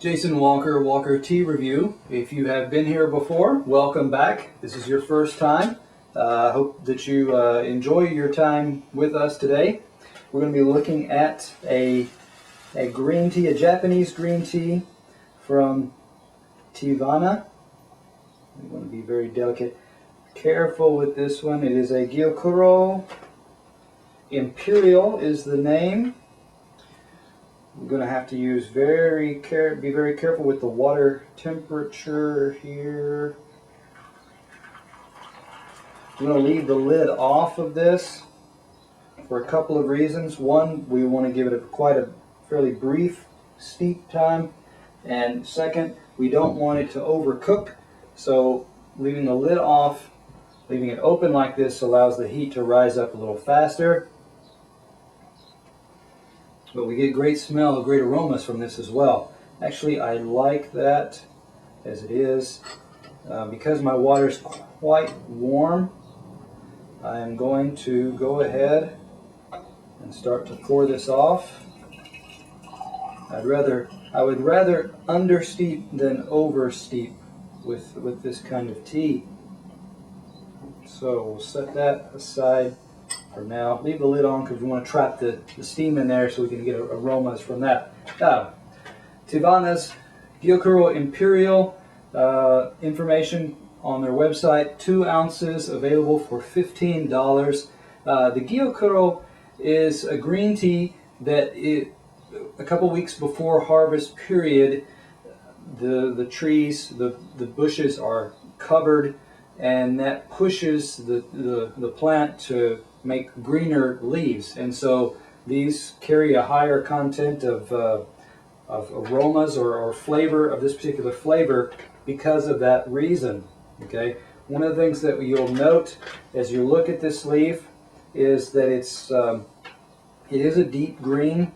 Jason Walker, Walker Tea Review. If you have been here before, welcome back. This is your first time. I hope that you enjoy your time with us today. We're going to be looking at a green tea, a Japanese green tea from Teavana. We want to be very delicate, careful with this one. It is a Gyokuro. Imperial is the name. We're going to have to use be very careful with the water temperature here. We're going to leave the lid off of this for a couple of reasons. One, we want to give it quite a fairly brief steep time, and second, we don't want it to overcook. So leaving the lid off, leaving it open like this allows the heat to rise up a little faster. But we get great smell, great aromas from this as well. Actually, I like that as it is. Because my water is quite warm, I am going to go ahead and start to pour this off. I would rather understeep than oversteep with this kind of tea. So we'll set that aside for now. Leave the lid on because we want to trap the steam in there so we can get aromas from that. Teavana's Gyokuro Imperial, information on their website, 2 ounces available for $15. The Gyokuro is a green tea that a couple weeks before harvest period, the trees, the bushes are covered, and that pushes the plant to make greener leaves, and so these carry a higher content of aromas or flavor of this particular flavor because of that reason. Okay, one of the things that you'll note as you look at this leaf is that it is a deep green.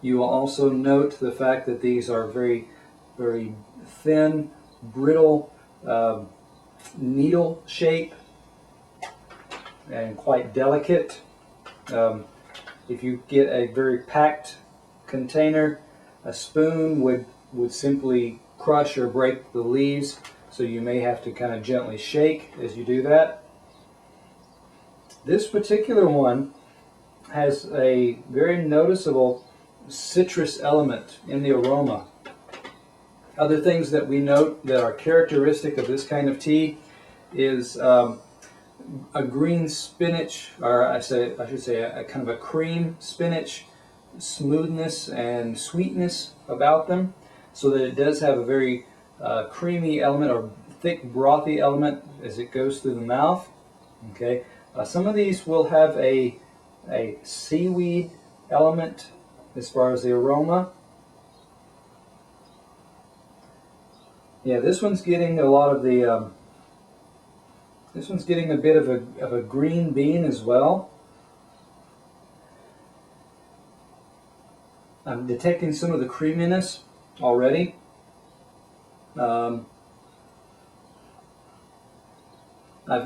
You will also note the fact that these are very, very thin, brittle needle shape and quite delicate. If you get a very packed container, a spoon would simply crush or break the leaves, so you may have to kind of gently shake as you do that. This particular one has a very noticeable citrus element in the aroma. Other things that we note that are characteristic of this kind of tea is a green spinach, or I should say a kind of a cream spinach smoothness and sweetness about them, so that it does have a very creamy element or thick brothy element as it goes through the mouth. Okay, some of these will have a seaweed element as far as the aroma. Yeah, this one's getting a lot of the this one's getting a bit of a green bean as well. I'm detecting some of the creaminess already. I've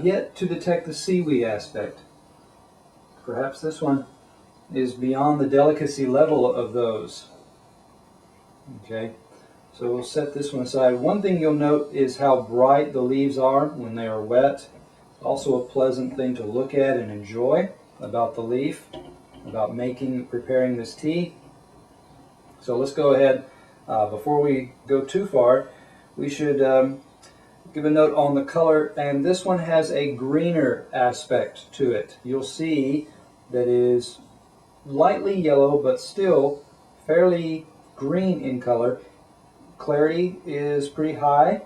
yet to detect the seaweed aspect. Perhaps this one is beyond the delicacy level of those. Okay, so we'll set this one aside. One thing you'll note is how bright the leaves are when they are wet. Also a pleasant thing to look at and enjoy about the leaf, about preparing this tea. So let's go ahead, before we go too far, we should give a note on the color, and this one has a greener aspect to it. You'll see that it is lightly yellow but still fairly green in color. Clarity is pretty high.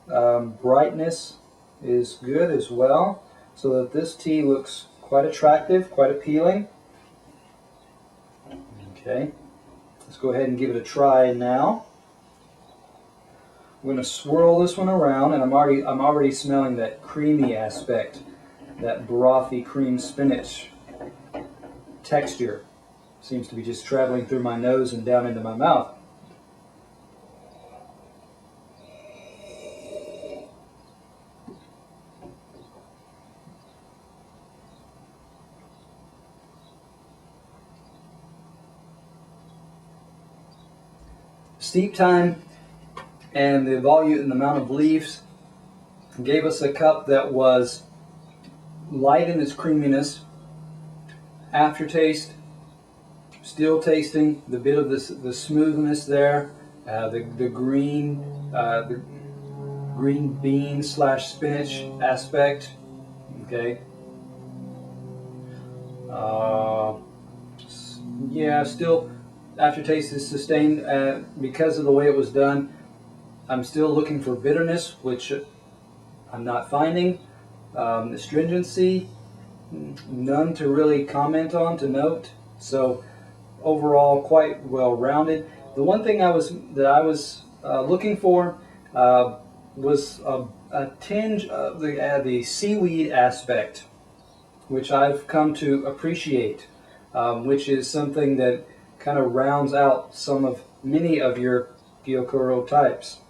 Brightness is good as well, so that this tea looks quite attractive, quite appealing. Okay, let's go ahead and give it a try now. We're going to swirl this one around, and I'm already smelling that creamy aspect, that brothy cream spinach texture. Seems to be just traveling through my nose and down into my mouth. Steep time and the volume and the amount of leaves gave us a cup that was light in its creaminess. Aftertaste, still tasting the bit of the smoothness there, the green bean slash spinach aspect. Okay. Yeah, still aftertaste is sustained because of the way it was done. I'm still looking for bitterness, which I'm not finding. Astringency, none to really comment on, to note. So overall, quite well rounded. The one thing I was looking for was a tinge of the seaweed aspect, which I've come to appreciate, which is something that kind of rounds out many of your Gyokuro types.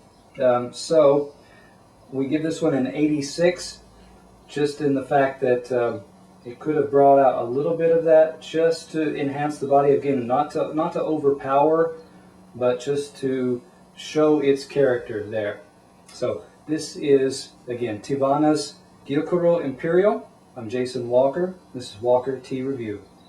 So we give this one an 86, just in the fact that it could have brought out a little bit of that, just to enhance the body. Again, not to overpower, but just to show its character there. So this is, again, Teavana's Gyokuro Imperial. I'm Jason Walker. This is Walker Tea Review.